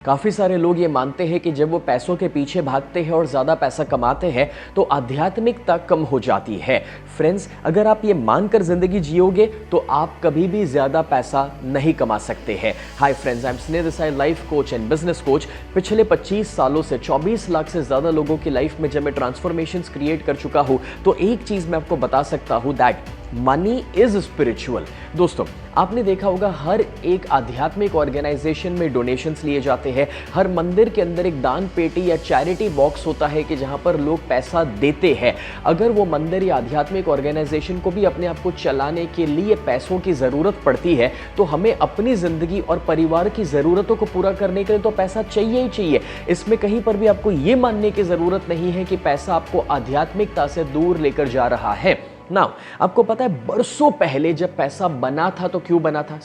काफ़ी सारे लोग ये मानते हैं कि जब वो पैसों के पीछे भागते हैं और ज़्यादा पैसा कमाते हैं तो आध्यात्मिकता कम हो जाती है। फ्रेंड्स, अगर आप ये मानकर ज़िंदगी जियोगे तो आप कभी भी ज़्यादा पैसा नहीं कमा सकते हैं। हाय फ्रेंड्स, आई एम स्नेह Desai, life coach and business coach. पिछले 25 सालों से 24 लाख से ज़्यादा लोगों की लाइफ में जब मैं ट्रांसफॉर्मेशंस क्रिएट कर चुका हूँ तो एक चीज़ मैं आपको बता सकता हूँ, दैट मनी इज स्पिरिचुअल। दोस्तों, आपने देखा होगा हर एक आध्यात्मिक ऑर्गेनाइजेशन में डोनेशंस लिए जाते हैं। हर मंदिर के अंदर एक दान पेटी या चैरिटी बॉक्स होता है कि जहां पर लोग पैसा देते हैं। अगर वो मंदिर या आध्यात्मिक ऑर्गेनाइजेशन को भी अपने आप को चलाने के लिए पैसों की ज़रूरत पड़ती है तो हमें अपनी ज़िंदगी और परिवार की ज़रूरतों को पूरा करने के लिए तो पैसा चाहिए ही चाहिए। इसमें कहीं पर भी आपको ये मानने की ज़रूरत नहीं है कि पैसा आपको आध्यात्मिकता से दूर लेकर जा रहा है। नाउ, आपको पता है बरसों पहले जब पैसा बना था तो क्यों बना था?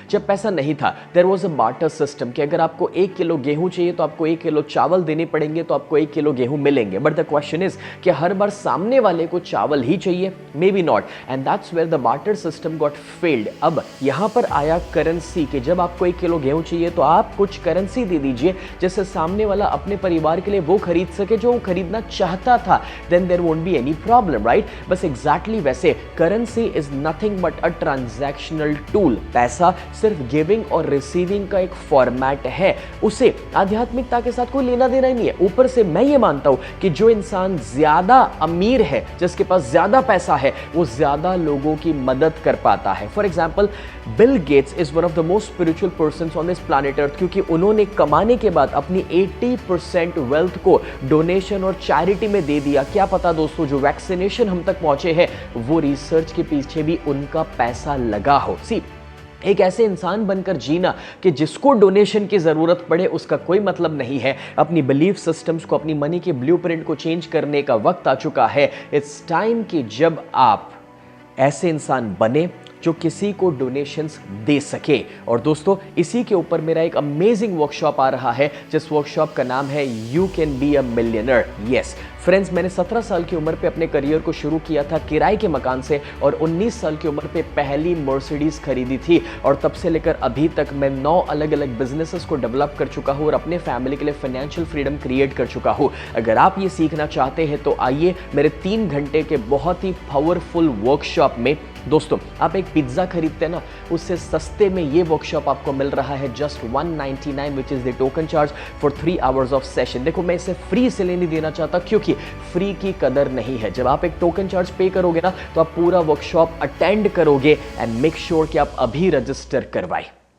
जब पैसा नहीं था there was a barter system कि अगर आपको 1 किलो गेहूं चाहिए तो आपको 1 किलो चावल देने पड़ेंगे तो आपको 1 किलो गेहूं मिलेंगे। बट द क्वेश्चन इज कि हर बार सामने वाले को चावल ही चाहिए? May be not, and that's where the barter system got failed. अब यहां पर आया करेंसी कि जब आपको 1 किलो गेहूं चाहिए तो आप कुछ करेंसी दे दीजिए जिससे सामने वाला अपने परिवार के लिए वो खरीद सके जो वो खरीदना चाहता था। Then there won't be any problem, right? बस एग्जैक्टली वैसे currency is nothing but a transactional tool. पैसा सिर्फ गिविंग और रिसीविंग का एक फॉर्मेट है, उसे आध्यात्मिकता के साथ कोई लेना देना ही नहीं है। ऊपर से मैं ये मानता हूं कि जो इंसान ज्यादा अमीर है, जिसके पास ज्यादा पैसा है, वो ज्यादा लोगों की मदद कर पाता है। For example, Bill Gates is one of the most spiritual persons on this planet earth, क्योंकि उन्होंने कमाने के बाद अपनी 80% वेल्थ को डोनेशन और चैरिटी में दे दिया। क्या पता दोस्तों, जो वैक्सीनेशन हम तक पहुंचे हैं वो रिसर्च के पीछे भी उनका पैसा लगा हो। एक ऐसे इंसान बनकर जीना कि जिसको डोनेशन की जरूरत पड़े उसका कोई मतलब नहीं है। अपनी बिलीफ सिस्टम्स को, अपनी मनी के ब्लूप्रिंट को चेंज करने का वक्त आ चुका है। इट्स टाइम कि जब आप ऐसे इंसान बने जो किसी को डोनेशंस दे सके। और दोस्तों, इसी के ऊपर मेरा एक अमेजिंग वर्कशॉप आ रहा है जिस वर्कशॉप का नाम है you can be a millionaire. Yes friends, मैंने 17 साल की उम्र पे अपने करियर को शुरू किया था किराए के मकान से और 19 साल की उम्र पे पहली मर्सिडीज खरीदी थी। और तब से लेकर अभी तक मैं 9 अलग अलग बिजनेसेस को डेवलप कर चुका हूँ और अपने फैमिली के लिए फाइनेंशियल फ्रीडम क्रिएट कर चुका हूँ। अगर आप ये सीखना चाहते हैं तो आइए मेरे 3 घंटे के बहुत ही पावरफुल वर्कशॉप में। दोस्तों, आप एक पिज्जा खरीदते हैं ना, उससे सस्ते में ये वर्कशॉप आपको मिल रहा है just 199, which is the token charge for 3 hours of session. देखो, मैं इसे फ्री से नहीं देना चाहता क्योंकि फ्री की कदर नहीं है। जब आप एक टोकन चार्ज पे करोगे ना तो आप पूरा वर्कशॉप अटेंड करोगे। एंड मेक श्योर कि आप अभी रजिस्टर करवाएं।